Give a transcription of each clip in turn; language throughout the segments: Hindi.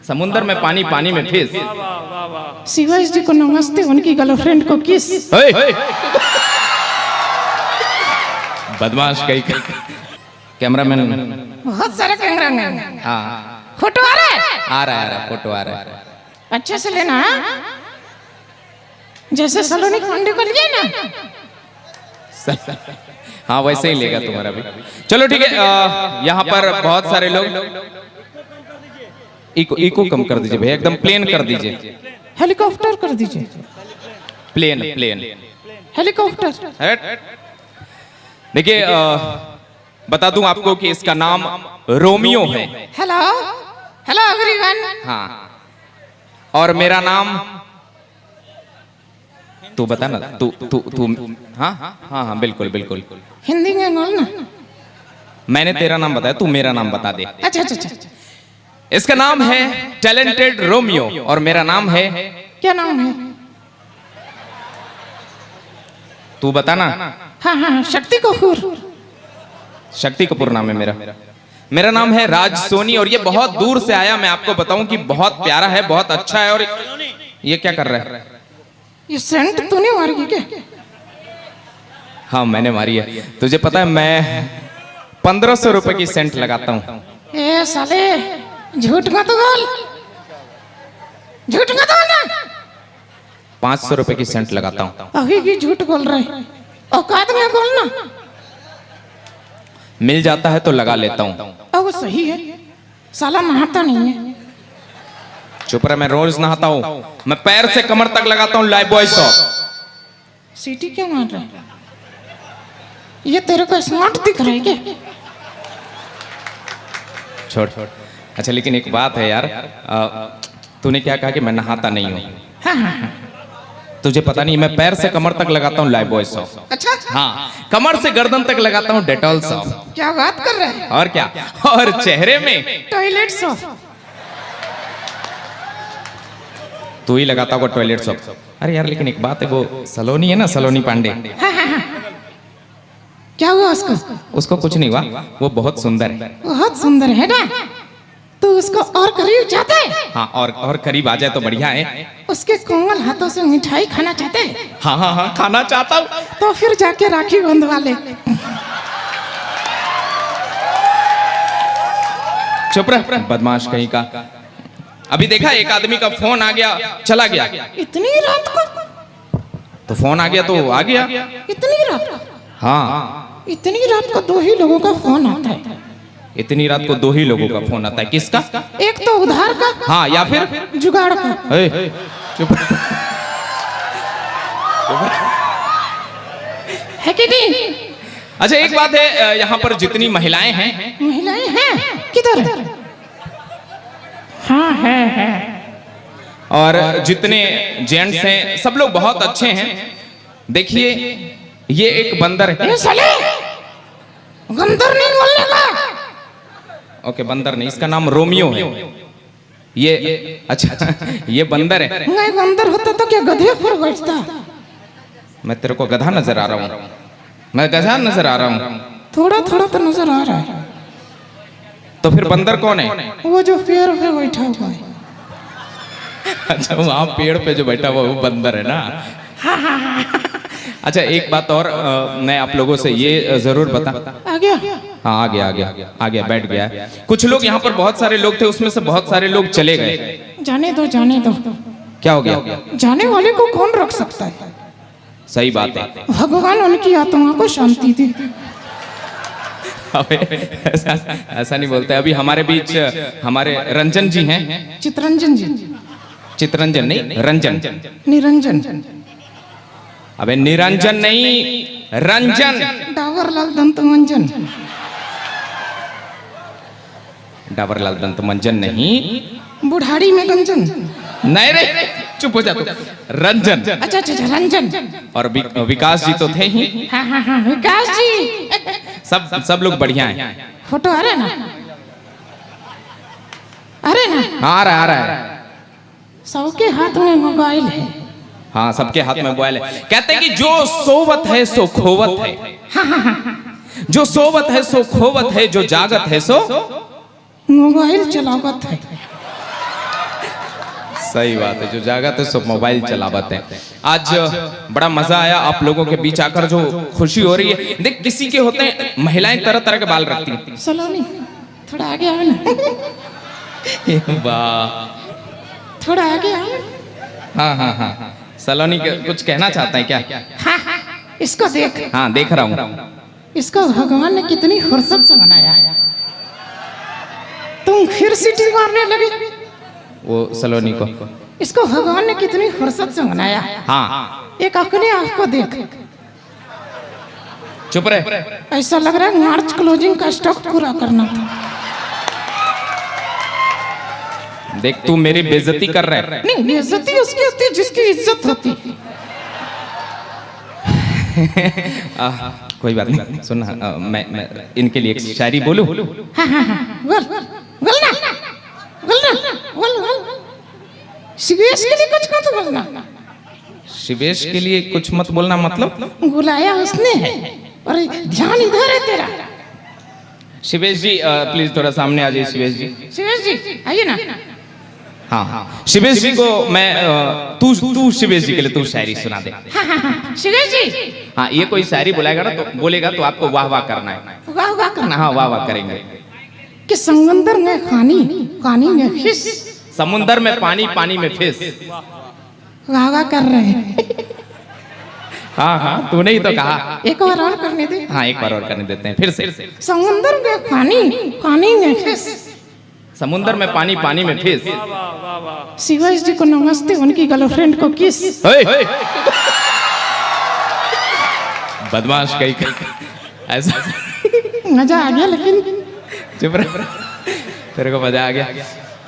समुंदर में पानी, पानी में फिश। शिवाजी जी को नमस्ते, उनकी गर्लफ्रेंड को किस। बदमाश कहीं कैमरामैन, बहुत सारे कैमरामैन। हाँ फोटो आ रहा है, आ रहा है, फोटो आ रहा है। अच्छे से लेना, जैसे सलोनी पांडे को लिए ना। हाँ वैसे ही लेगा तुम्हारा भी। चलो ठीक है। यहाँ पर बहुत सारे लोग, इको कम कर दीजिए भैया, एकदम प्लेन कर दीजिए। हेलीकॉप्टर कर दीजिए, प्लेन प्लेन हेलीकॉप्टर। देखिए बता दूं आपको कि इसका नाम रोमियो है। Hello hello everyone. हाँ, और मेरा नाम तू बता ना, तू हाँ हाँ हाँ बिल्कुल बिल्कुल, हिंदी में बोल ना। मैंने तेरा नाम बताया, तू मेरा नाम बता दे। अच्छा अच्छा अच्छा। इसका नाम है टैलेंटेड रोमियो और मेरा नाम है, क्या नाम है? तू बता ना। हाँ हाँ, शक्ति कपूर। शक्ति कपूर नाम है मेरा। मेरा नाम है राज सोनी और ये बहुत दूर से आया। मैं आपको बताऊं कि बहुत प्यारा है, बहुत अच्छा है। और ये क्या कर रहा है? ये सेंट तूने मारी क्या? हाँ मैंने मारी है। तुझे पता है मैं 1500 रुपए की सेंट लगाता हूँ। ए साले, झूठ मत बोल, झूठ मत बोल ना। 500 रुपए की सेंट लगाता हूँ। अभी भी झूठ बोल रहे, औकात में बोलना। मिल जाता है तो लगा लेता हूँ। अब सही है, साला नहाता नहीं है। चुप रहा, मैं रोज नहाता हूँ। मैं पैर से कमर तक लगाता हूँ लाइफ बॉय सोप। सीटी क्यों मार रहा है? ये तेरे को स्मार्ट दिख रहा है क्या? छोड़। अच्छा लेकिन एक बात है यार, तूने क्या कहा कि मैं नहाता नहीं हूँ? हाँ हाँ हाँ। तुझे पता नहीं, मैं पैर से कमर तक लगाता हूँ लाइफ बॉय सोप। अच्छा हाँ, कमर से गर्दन तक लगाता हूँ डेटॉल सोप। क्या बात कर रहे हैं? और क्या, और चेहरे में टॉयलेट सोप। तू ही लगाता होगा टॉयलेट सोप। अरे यार लेकिन एक बात है, वो सलोनी है ना, सलोनी पांडे, हाँ हाँ हाँ। क्या हुआ उसको? उसको कुछ नहीं हुआ, वो बहुत सुंदर है। बहुत सुंदर है ना, तो उसको और करीब चाहते हैं? हाँ, और करीब आ जाए तो बढ़िया है। उसके कोमल हाथों से मिठाई खाना चाहते हैं? हाँ हाँ हाँ, खाना चाहता हूँ। तो फिर जाके राखी बंधवा ले। चुप रह बदमाश कहीं का। अभी देखा एक आदमी का फोन आ गया, चला गया। इतनी रात को? तो फोन आ गया तो आ गया। इतनी रात को? हाँ, इतनी रात को 2 ही लोगों का फोन आता है। इतनी रात को 2 ही लोगों का फोन आता है। किसका? एक तो उधार का, हाँ, या फिर जुगाड़ का। चुप है कि नहीं? अच्छा एक बात है, यहाँ पर जितनी महिलाएं हैं, महिलाएं हैं किधर? हाँ है। और जितने जेंट्स हैं सब लोग बहुत अच्छे हैं। देखिए ये एक बंदर है। ये साले, बंदर नहीं बोलने का। ओके बंदर नहीं, इसका नाम रोमियो है। ये अच्छा ये बंदर है। नहीं बंदर होता तो क्या गधे पर बैठता? मैं तेरे को गधा नजर आ रहा हूँ? मैं गधा नजर आ रहा हूँ? थोड़ा थोड़ा तो नजर आ रहा है। तो फिर बंदर कौन है? वो जो पेड़ पे बैठा हुआ है। अच्छा वहाँ पेड़ पे जो बैठा हुआ वो बंदर है ना? अच्छा एक बात और, मैं आप लोगों से ये जरूर बता। आ गया? हाँ आ गया, बैठ गया। कुछ लोग यहाँ पर, बहुत सारे लोग थे, उसमें से बहुत सारे लोग चले गए। जाने दो जाने दो। क्या हो गया? जाने वाले को कौन रख सकता है? सही बात है। भगवान उनकी आत्मा को शांति दी। ऐसा नहीं बोलते। अभी हमारे बीच हमारे रंजन जी हैं। चित्रंजन जी। चित्रंजन नहीं, रंजन। निरंजन। अबे निरंजन नहीं, रंजन। डावरलाल दंत मंजन। डावरलाल दंत मंजन नहीं, बुढ़ाड़ी में गंजन। नहीं रे, चुप हो जा तू। रंजन। अच्छा अच्छा रंजन। और विकास जी तो थे ही। हाँ हाँ हाँ, विकास जी। सब लोग बढ़िया हैं। फोटो आ रहा है ना? अरे ना, हाँ आ रहा है। सबके हाथ में मोबाइल है। हाँ सबके हाथ में मोबाइल है। कहते हैं कि जो सोवत है सो खोवत है। जो सोवत है सो खोवत है, जो जागत है सो मोबाइल चलावत है। सही बात है, जो जागत है सब मोबाइल चलावत है। आज बड़ा मजा आया आप लोगों के बीच आकर, जो खुशी हो रही है। देख किसी के होते हैं महिलाएं तरह तरह के बाल रखती हैं। सलोनी थोड़ा आगे आओ ना, वाह, थोड़ा आगे आओ। हाँ हाँ हाँ, सलोनी कुछ कहना चाहता है क्या? हाँ हाँ, इसको देख। हाँ देख रहा हूँ। इसको भगवान ने कितनी फुर्सत से बनाया, तुम फिर सीटी मारने लगे। वो सलोनी को, इसको भगवान ने कितनी फुर्सत से बनाया। हाँ एक अपने आप को देख, चुप रहे। ऐसा लग रहा है मार्च क्लोजिंग का स्टॉक पूरा करना था। देख तू मेरी बेइज्जती कर रहा है। नहीं, बेइज्जती उसकी होती है जिसकी इज्जत होती है। कोई बात नहीं, सुन मैं इनके लिए एक शायरी बोलूं? हाँ हाँ हाँ, बोल बोल ना, बोल ना, बोल बोल। शिवेश के लिए कुछ मत बोलना। शिवेश के लिए कुछ मत बोलना मतलब? बुलाया उसने और ध्यान इधर है तेरा। शिवेश जी प्लीज थोड़ा सामने आ जाइए। शिवेश जी, शिवेश जी आइए ना। हाँ हाँ, शिवेश जी को मैं तू शिवेश जी के लिए तू शायरी सुना दे। हाँ हाँ हाँ, शिवेश जी। हाँ, ये कोई शायरी बुलाएगा ना तो बोलेगा तो आपको वाह वाह करना है। वाह वाह करना। हाँ वाह वाह करेंगे। कि समंदर में पानी, पानी में फिश। समुंदर में पानी, पानी में फिश। वाह वाह कर रहे हैं। हाँ हाँ, तूने ही तो कहा। एक बार और करने दे। हाँ एक बार और करने देते हैं, फिर से। समुंदर में पानी, पानी में फिश। समुंदर में पानी, पानी में फिश। शिवेश जी को नमस्ते, उनकी गर्लफ्रेंड को किस। बदमाश कहीं ऐसा मजा आ गया, लेकिन चुप रह, तेरे को मजा आ गया।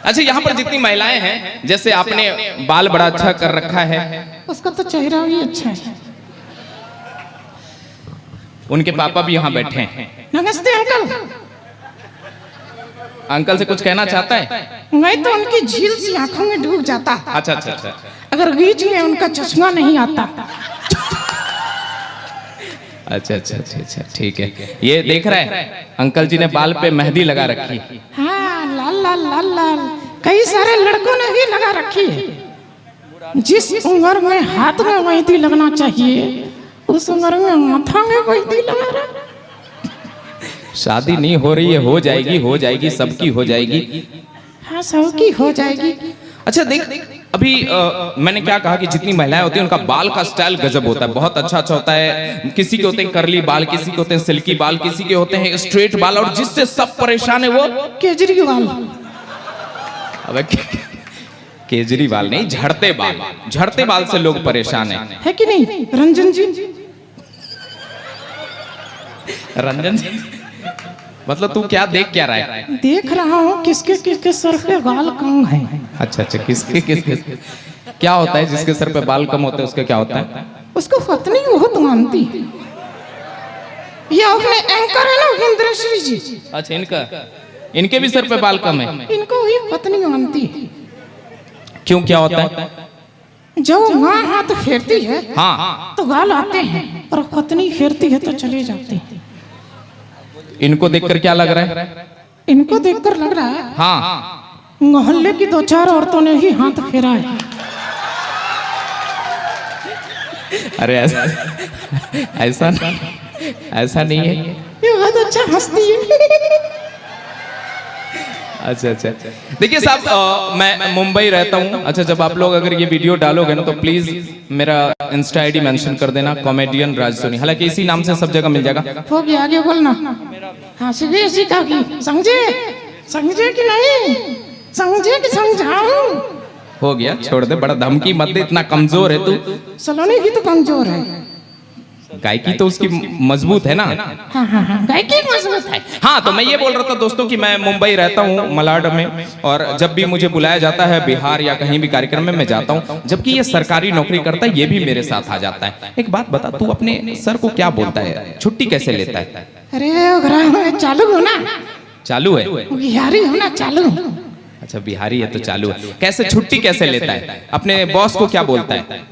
अच्छा, यहाँ पर जितनी महिलाएं हैं, जैसे आपने बाल बड़ा अच्छा कर रखा है, उसका तो चेहरा भी अच्छा है। उनके पापा भी यहाँ बैठे हैं। नमस्ते अंकल। अंकल से कुछ कहना चाहता है? मैं तो उनकी झील सी आंखों में डूब जाता। अच्छा अच्छा अच्छा, अगर बीच में उनका चश्मा नहीं आता। अच्छा अच्छा अच्छा अच्छा, ठीक है। ये देख रहा है अंकल जी ने बाल पे मेहंदी लगा रखी। हाँ, लाल लाल लाल लाल, कई सारे लड़कों ने भी लगा रखी है। जिस उम्र में हाथ में मेहंदी लगना चाहिए, उस उम्र में माथा में मेहंदी लगा रहा। शादी नहीं हो रही है, हो जाएगी, हो जाएगी, सबकी हो जाएगी। हाँ, सबकी हो जाएगी। अच्छा देख, अभी मैंने क्या कहा कि जितनी महिलाएं होती हैं उनका बाल का स्टाइल गजब होता है, बहुत अच्छा अच्छा होता है। किसी के होते हैं करली बाल, किसी के होते हैं सिल्की बाल, किसी के होते हैं स्ट्रेट बाल, और जिससे सब परेशान है वो केजरीवाल। अबे केजरीवाल नहीं, झड़ते बाल। झड़ते बाल से लोग परेशान है कि नहीं रंजन जी? रंजन जी, मतलब तू क्या देख क्या रहा है? देख रहा हूँ किसके किसके सर पे बाल कम है। अच्छा अच्छा, किसके किसके क्या होता है? जिसके सर पे बाल कम होते हैं उसके क्या होता है? उसको पत्नी बहुत मानती है। ये अपने एंकर है ना इंद्रश्री जी। अच्छा, इनके भी सर पे बाल कम है? इनको ही पत्नी मानती है। क्यों, क्या होता है? जब माँ हाथ फेरती है हाँ तो गाल आते हैं, और पत्नी फेरती है तो चले जाते हैं। इनको देखकर क्या लग रहा है? इनको देखकर लग रहा है हाँ, मोहल्ले की 2-4 औरतों ने ही हाथ फेरा है। अरे ऐसा नहीं है। ये बहुत अच्छा हंसती है। अच्छा अच्छा, देखिए साहब, मैं मुंबई रहता हूँ। अच्छा, जब आप लोग अगर ये वीडियो डालोगे ना तो प्लीज मेरा इंस्टा आईडी मेंशन कर देना, कॉमेडियन राज सोनी। हालांकि इसी नाम से सब जगह मिल जाएगा। हो गया, आगे बोलना। हाँ, शिवेश जी का भी समझे, समझे कि नहीं? समझे कि समझाऊं? हो गया, छोड़ दे, बड़ा धमकी मत दे, इतना कमजोर है तू। सलोनी भी तो कमजोर है। गायकी तो उसकी मजबूत है ना। हाँ हाँ हाँ, गायकी मजबूत है। हाँ, तो मैं ये बोल रहा था दोस्तों कि मैं मुंबई रहता हूँ, मलाड में, और जब भी मुझे बुलाया जाता है बिहार या कहीं भी कार्यक्रम में मैं जाता हूँ। जबकि ये सरकारी नौकरी करता है, ये भी मेरे साथ आ जाता है। एक बात बता, तू अपने सर को क्या बोलता है? छुट्टी कैसे लेता है? अरे चालू हो ना। चालू है? बिहारी हो ना, चालू। अच्छा, बिहारी है तो चालू है। कैसे छुट्टी कैसे लेता है? अपने बॉस को क्या बोलता है?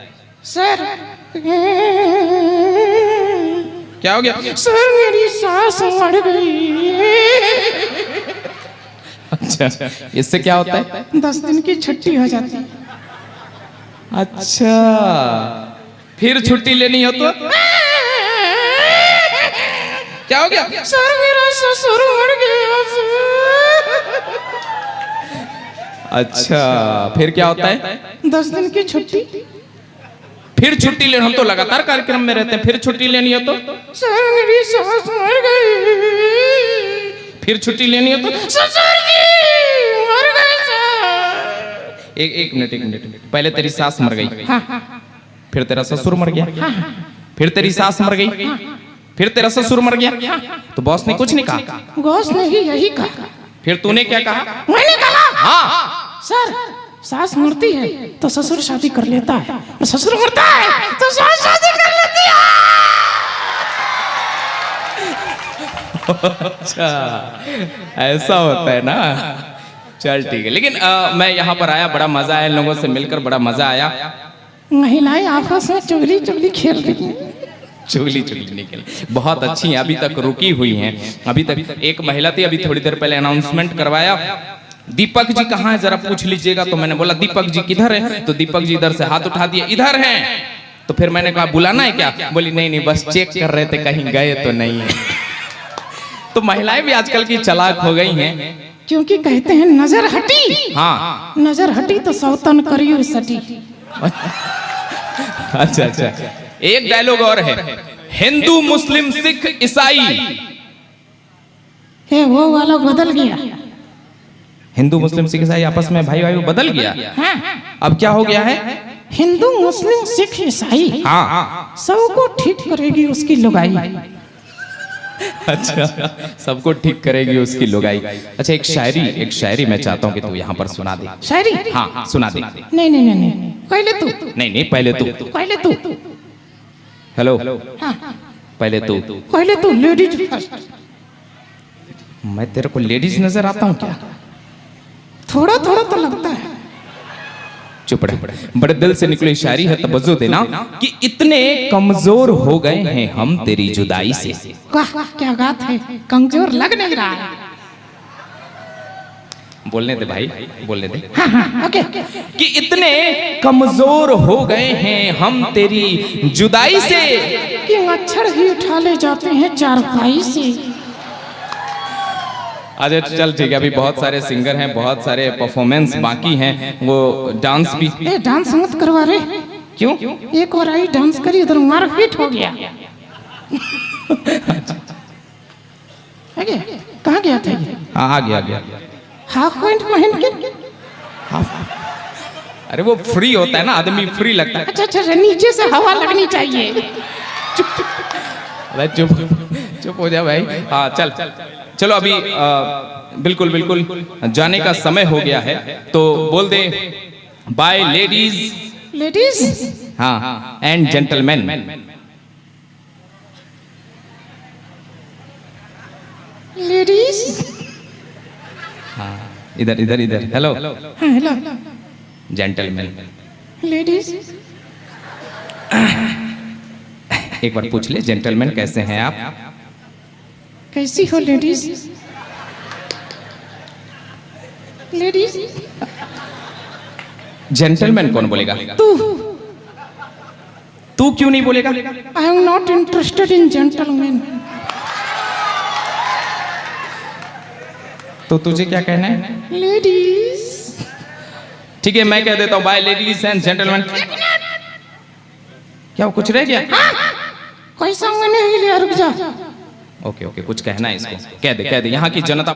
सर क्या हो गया? सर मेरी सास मर गई। अच्छा, इससे क्या होता है? 10 दिन की छुट्टी हो जाती है। अच्छा, फिर छुट्टी लेनी हो तो क्या हो गया? सर मेरा ससुर मर गया सर। अच्छा, फिर क्या होता है? 10 दिन की छुट्टी। फिर छुट्टी ले, हम तो लगातार कार्यक्रम में रहते हैं, फिर छुट्टी लेनी हो तो? सर मेरी सास मर गई। फिर छुट्टी लेनी हो तो? ससुर जी मर गए सर। एक मिनट, पहले तेरी सास मर गई, हाँ, फिर तेरा ससुर मर गया, फिर तेरी सास मर गई, फिर तेरा ससुर मर गया, तो बॉस ने कुछ नहीं कहा? बॉस ने ही यही कहा। फिर तूने क्या कहा? मैंने कहा हाँ सर सास मरती है तो ससुर शादी कर लेता है, और ससुर मरता है तो सास शादी कर लेती है। अच्छा, ऐसा होता है ना। चल ठीक है, लेकिन मैं यहाँ पर आया, बड़ा मजा आया, लोगों से मिलकर बड़ा मजा आया। महिलाएं आपस में चुगली चुगली खेल रही हैं। चुगली निकल बहुत अच्छी हैं, अभी तक रुकी हुई हैं। अभी तक एक महिला थी, अभी थोड़ी देर पहले अनाउंसमेंट करवाया, दीपक जी कहाँ है जरा पूछ लीजिएगा। तो मैंने बोला दीपक जी किधर है? तो दीपक जी इधर से हाथ उठा दिए, इधर हैं। तो फिर मैंने कहा बुलाना है क्या? बोली नहीं बस चेक कर रहे थे कहीं गए तो नहीं है। तो महिलाएं भी आजकल की चालाक हो गई हैं, क्योंकि कहते हैं नजर हटी, हाँ नजर हटी तो सौतन करियो सटी। अच्छा, एक डायलॉग और है, हिंदू मुस्लिम सिख ईसाई, है वो वाला बदल गया। हिंदू मुस्लिम सिख ईसाई आपस में भाई बदल गया। हाँ, अब क्या हो गया है? हिंदू मुस्लिम सिख ईसाई हाँ, सबको ठीक करेगी उसकी लुगाई। अच्छा, सबको ठीक करेगी उसकी लुगाई। अच्छा, एक शायरी मैं चाहता हूँ कि तू यहाँ पर सुना दे। शायरी? हाँ सुना दे। नहीं पहले तू। नहीं पहले तू। हेलो, हाँ, पहले तू। पहले तू लेडीज फर्स्ट। मैं तेरे को लेडीज नजर आता हूँ क्या? थोड़ा तो लगता है। चुप रहे, बड़े दिल से निकली शायरी है, तवज्जो देना कि इतने कमजोर हो गए हैं हम तेरी जुदाई से। वाह क्या बात है, कमजोर लग नहीं रहा है। बोलने दे भाई, बोलने दे। हाँ, ओके। कि इतने कमजोर हो गए हैं हम तेरी जुदाई से कि मच्छर ही उठा ले जाते हैं चारपाई से। अच्छा चल ठीक है, अभी बहुत सारे सिंगर हैं, बहुत सारे परफॉर्मेंस बाकी हैं, वो डांस भी। ए डांस मत करवा रे। क्यों? एक और आई डांस करी, उधर मारपीट हो गया। कहाँ गया था ये? आ गया। हाफ पैंट पहन के। अरे वो फ्री होता है ना, आदमी फ्री लगता है। अच्छा, नीचे से हवा लगनी चाहिए। चुप हो जा भाई। हाँ चलो अभी बिल्कुल जाने का समय हो गया है, तो बोल दे बाय लेडीज। हाँ, एंड जेंटलमैन। लेडीज। हाँ, इधर हेलो। हाँ हेलो। जेंटलमैन। लेडीज। एक बार पूछ ले, जेंटलमैन कैसे हैं आप? कैसी हो लेडीज? लेडीज। जेंटलमैन कौन बोलेगा? तू क्यों नहीं बोलेगा? I am not interested in gentleman. तो तुझे क्या कहना है? लेडीज। ठीक है, मैं कह देता हूँ बाय लेडीज एंड जेंटलमैन। क्या वो कुछ रह गया? कोई संग नहीं लिया, रुक जा। ओके कुछ कहना है इसको, कह दे यहाँ की जनता